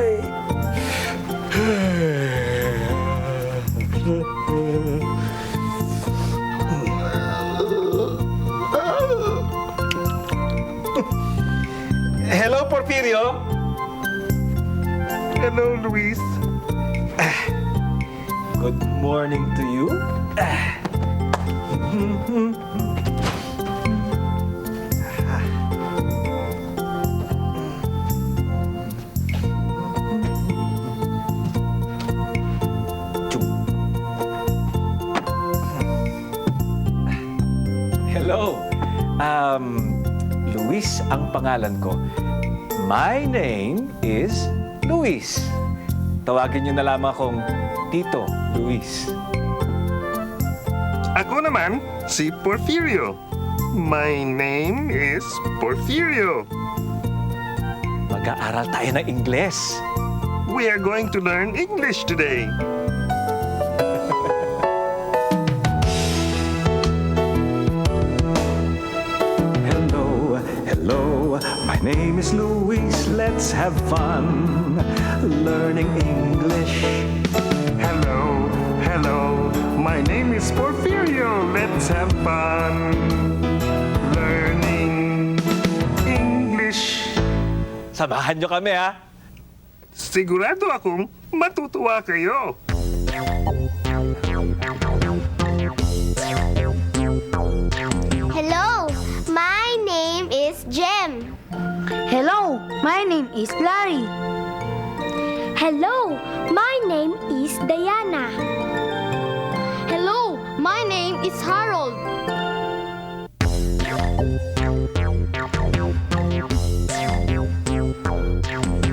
Ay. Hello, Porfirio. Hello, Luis. Good morning to you. Hello. Luis ang pangalan ko. My name is Luis. Tawagin niyo na lamang akong Tito Luis. Ako naman, si Porfirio. My name is Porfirio. Mag-aaral tayo ng Ingles. We are going to learn English today. Hello, hello, my name is Luis. Let's have fun learning English. Hello, hello. My name is Porfirio. Let's have fun learning English. Samahan niyo kami, ha? Sigurado akong matutuwa kayo. Hello, my name is Jem. Hello, my name is Larry. Hello, my name is Diana. Hello, my name is Harold.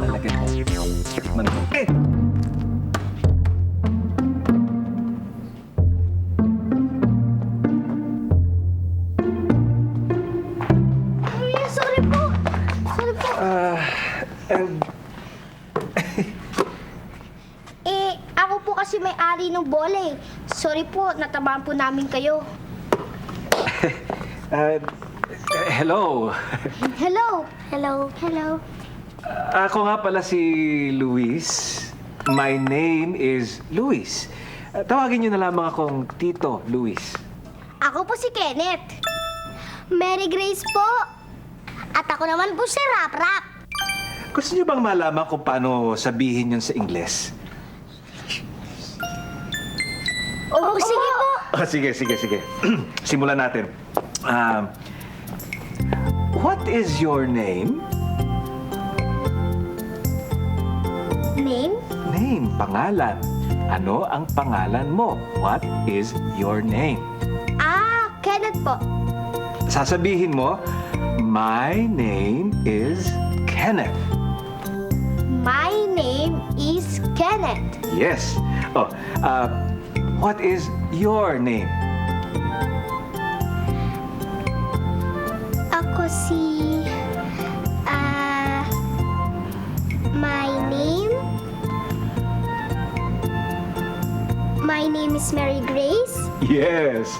Lalagyan mo. Tikman mo. Sorry po. Sorry po. Ako po kasi may-ari ng bola eh. Sorry po, natabahan po namin kayo. Hello. Hello. Hello. Hello. Ako nga pala si Luis. My name is Luis. Tawagin niyo na lamang akong Tito Luis. Ako po si Kenneth. Mary Grace po. At ako naman po si Rap Rap. Gusto niyo bang malaman kung paano sabihin yun sa Ingles? Oh, sige po. Sige. Simulan natin. What is your name? Name? Name, pangalan. Ano ang pangalan mo? What is your name? Kenneth po. Sasabihin mo, my name is Kenneth. My name is Kenneth. Yes. What is your name? Ako si... My name is Mary Grace. Yes.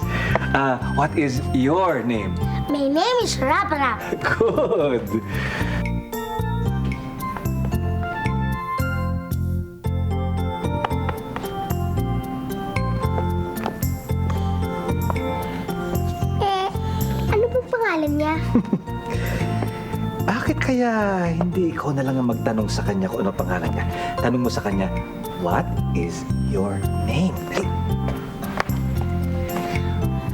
What is your name? My name is Rap Rap. Good. Ano pong pangalan niya? Bakit kaya hindi ikaw na lang ang magtanong sa kanya kung ano pangalan niya? Tanong mo sa kanya, what is your name? Dali.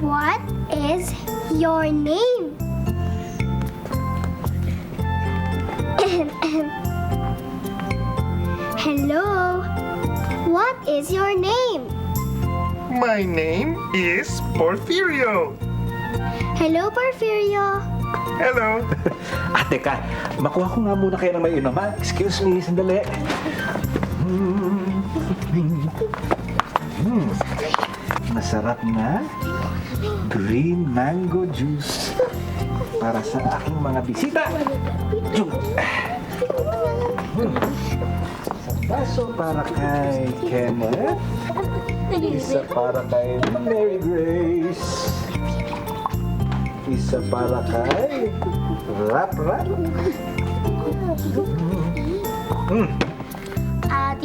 What is your name? Hello. What is your name? My name is Porfirio. Hello, Porfirio. Hello. Teka, makuha ko nga muna kayo ng may inuman. Excuse me, sandali. Masarap na green mango juice para sa aking mga bisita. Isang baso para kay Kenneth. Isa para kay Mary Grace. Isa para kay Rap Rap.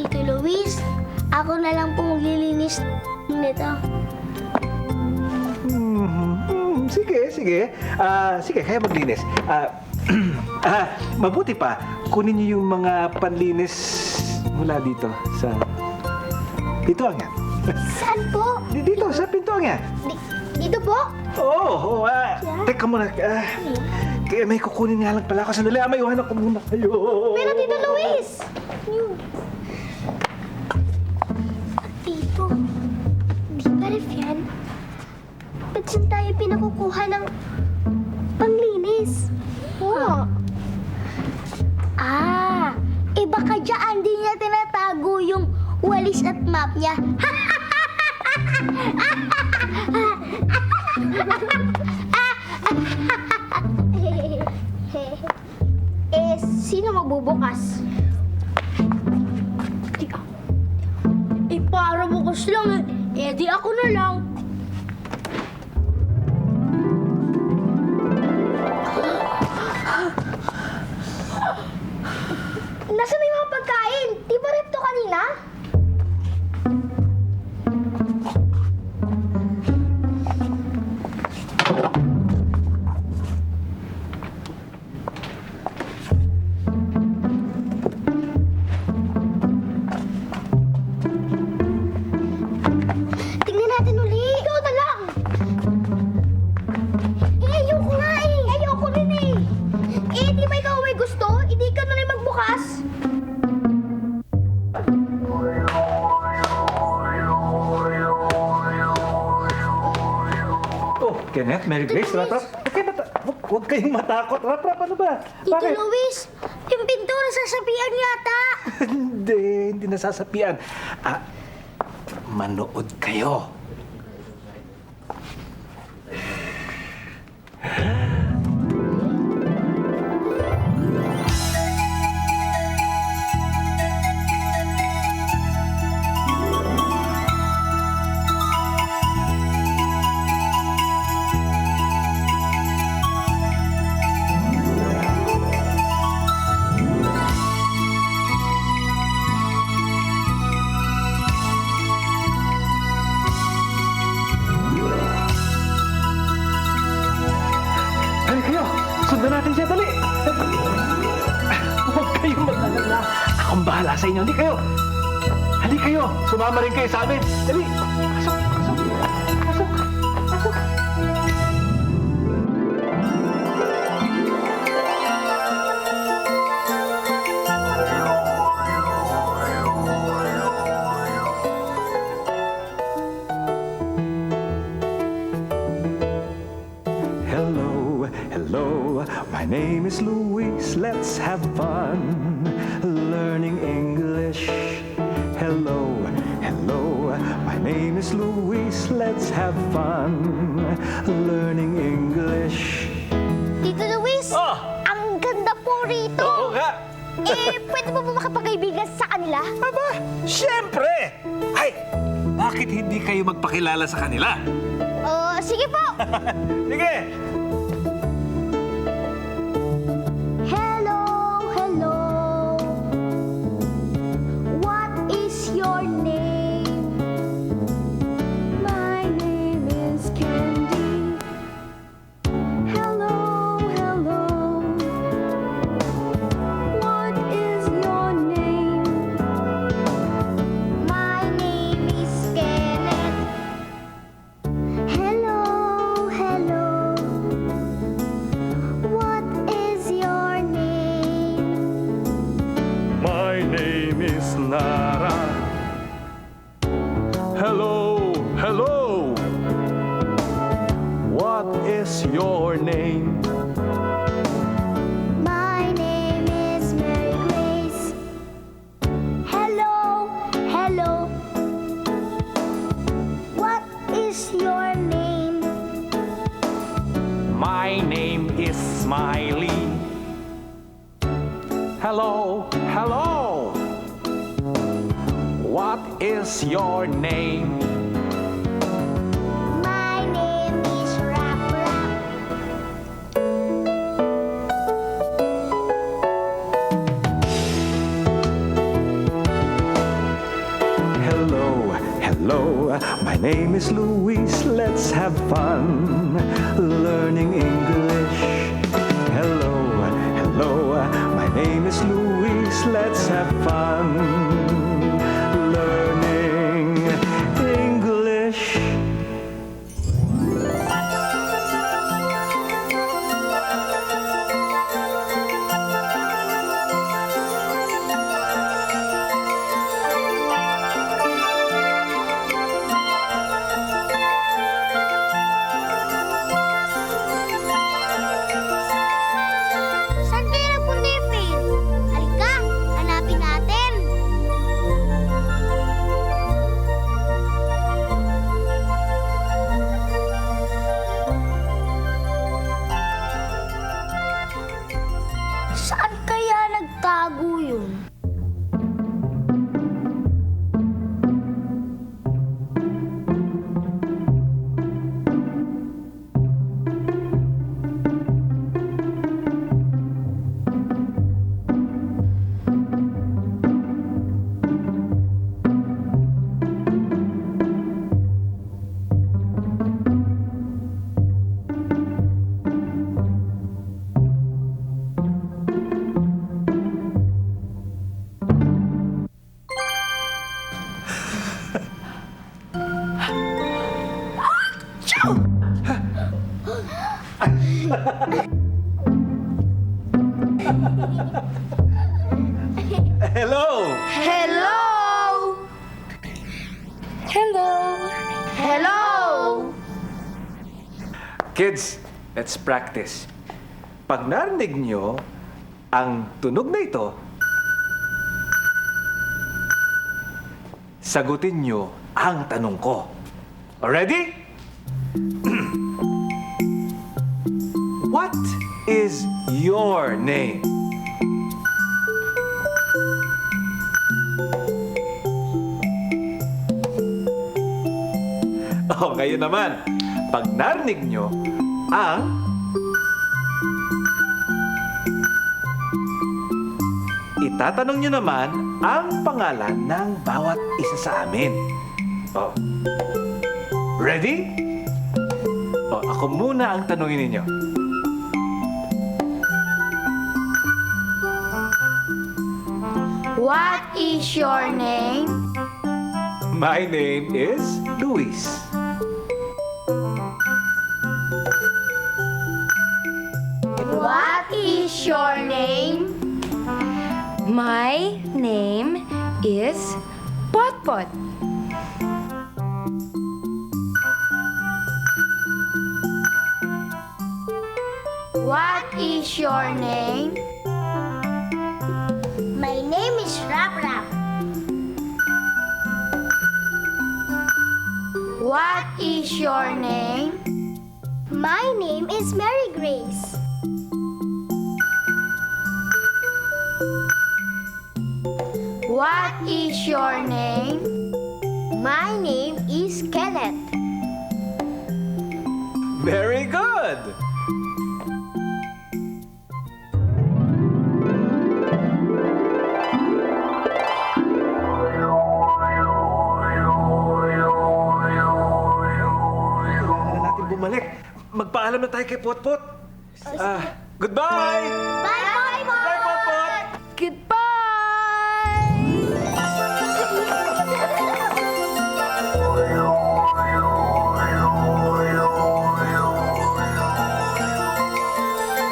Tito Luis, ako na lang po maglilinis nito. Sige. Sige, kaya maglinis. Mabuti pa, kunin niyo yung mga panlinis mula dito sa pintuan yan. Saan po? Dito, sa pintuan yan. Dito po? Oo, teka muna. Kaya may kukunin nga lang pala ako. Sandali, may iwanan ko muna kayo. Pero Tito Luis! Tito, di ba ref yan? Ba't saan tayo pinakukuha ng panglinis? Oo. Baka dyan di niya tinatago yung walis at map niya. Sino magbubukas? Para bukas lang di ako na lang. Nasaan na yung mga pagkain? Di ba rep to kanina? Tingnan natin uli. Ikaw na lang. Ayoko nga Ayoko rin di ba ikaw may gusto? Hindi ka na rin magbukas. Oh, Kenneth, Mary Grace, Rap. Huwag kayong matakot. Rap, ano ba? Tito Luis, yung pintura sasabihan yata. Hindi nasasapian. Manood kayo. Sundan natin siya, dali! Huwag kayong mag-alala. Akong bahala sa inyo. Hindi kayo. Hali kayo. Sumama rin kayo sa amin. Dali. Pasok. Hello, my name is Luis. Let's have fun learning English. Hello, my name is Luis. Let's have fun learning English. Tito Luis, ang ganda po rito. Oo nga. Pwede mo ba makapagkaibigan sa kanila? Aba, siyempre! Ay, bakit hindi kayo magpakilala sa kanila? Sige po. Sige! Hello. What is your name? My name is Candy. Hello. What is your name? My name is Kenneth. Hello. What is your name? My name is Nara. Hello. What is your name? My name is Mary Grace. Hello. What is your name? My name is Smiley. Hello. What is your name? My name is Rap. my name is Luis. Let's have fun learning English. Hello, hello, my name is Luis. Let's have fun learning English. Saan kayo nagpunta yung Phil? Halika, hanapin natin. Saan kaya nagtago yun? Hello! Hello! Hello! Hello! Kids, let's practice. Pag narinig nyo ang tunog na ito, sagutin nyo ang tanong ko. Ready? What is your name? Oh, ngayon naman, pag narinig nyo ang itatanong nyo naman ang pangalan ng bawat isa sa amin. Oh. Ready? Oh, ako muna ang tanungin ninyo. What is your name? My name is Luis. What is your name? My name is Potpot. What is your name? My name is Rap Rap. What is your name? My name is Mary Grace. What is your name? My name is Kenneth. Very good! Kailangan na natin bumalik. Magpaalam na tayo kay Potpot. Goodbye! Bye, bye, Bye, Potpot! Goodbye!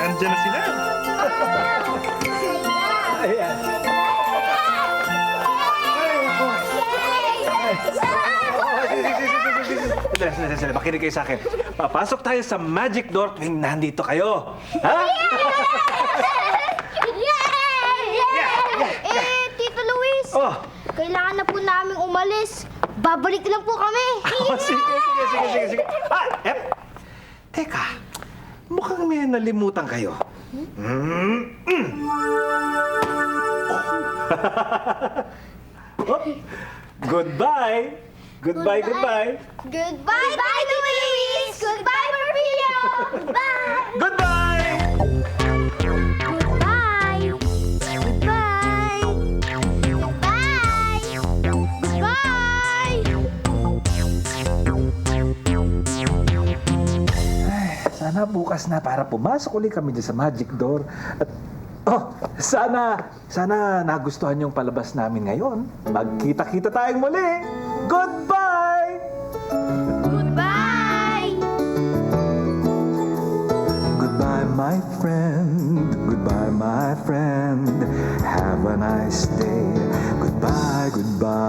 Nandiyan na sila. Ayan. Sila, makinig kayo sa akin. Papasok tayo sa magic door tuwing nandito kayo. Ha? Tito Luis, Oh! kailangan na po namin umalis. Babalik lang po kami. Oh, sige. Teka, mukhang may nalimutan kayo. Oh. Goodbye! Goodbye! Goodbye, Tito Luis. Goodbye, Maria. Goodbye. Goodbye! Goodbye. Goodbye. Goodbye. Goodbye. sana bukas na para pumasok ulit kami dyan sa magic door. At, sana nagustuhan yung palabas namin ngayon. Magkita-kita tayong muli. Goodbye! Goodbye! Goodbye, my friend. Goodbye, my friend. Have a nice day. Goodbye, goodbye.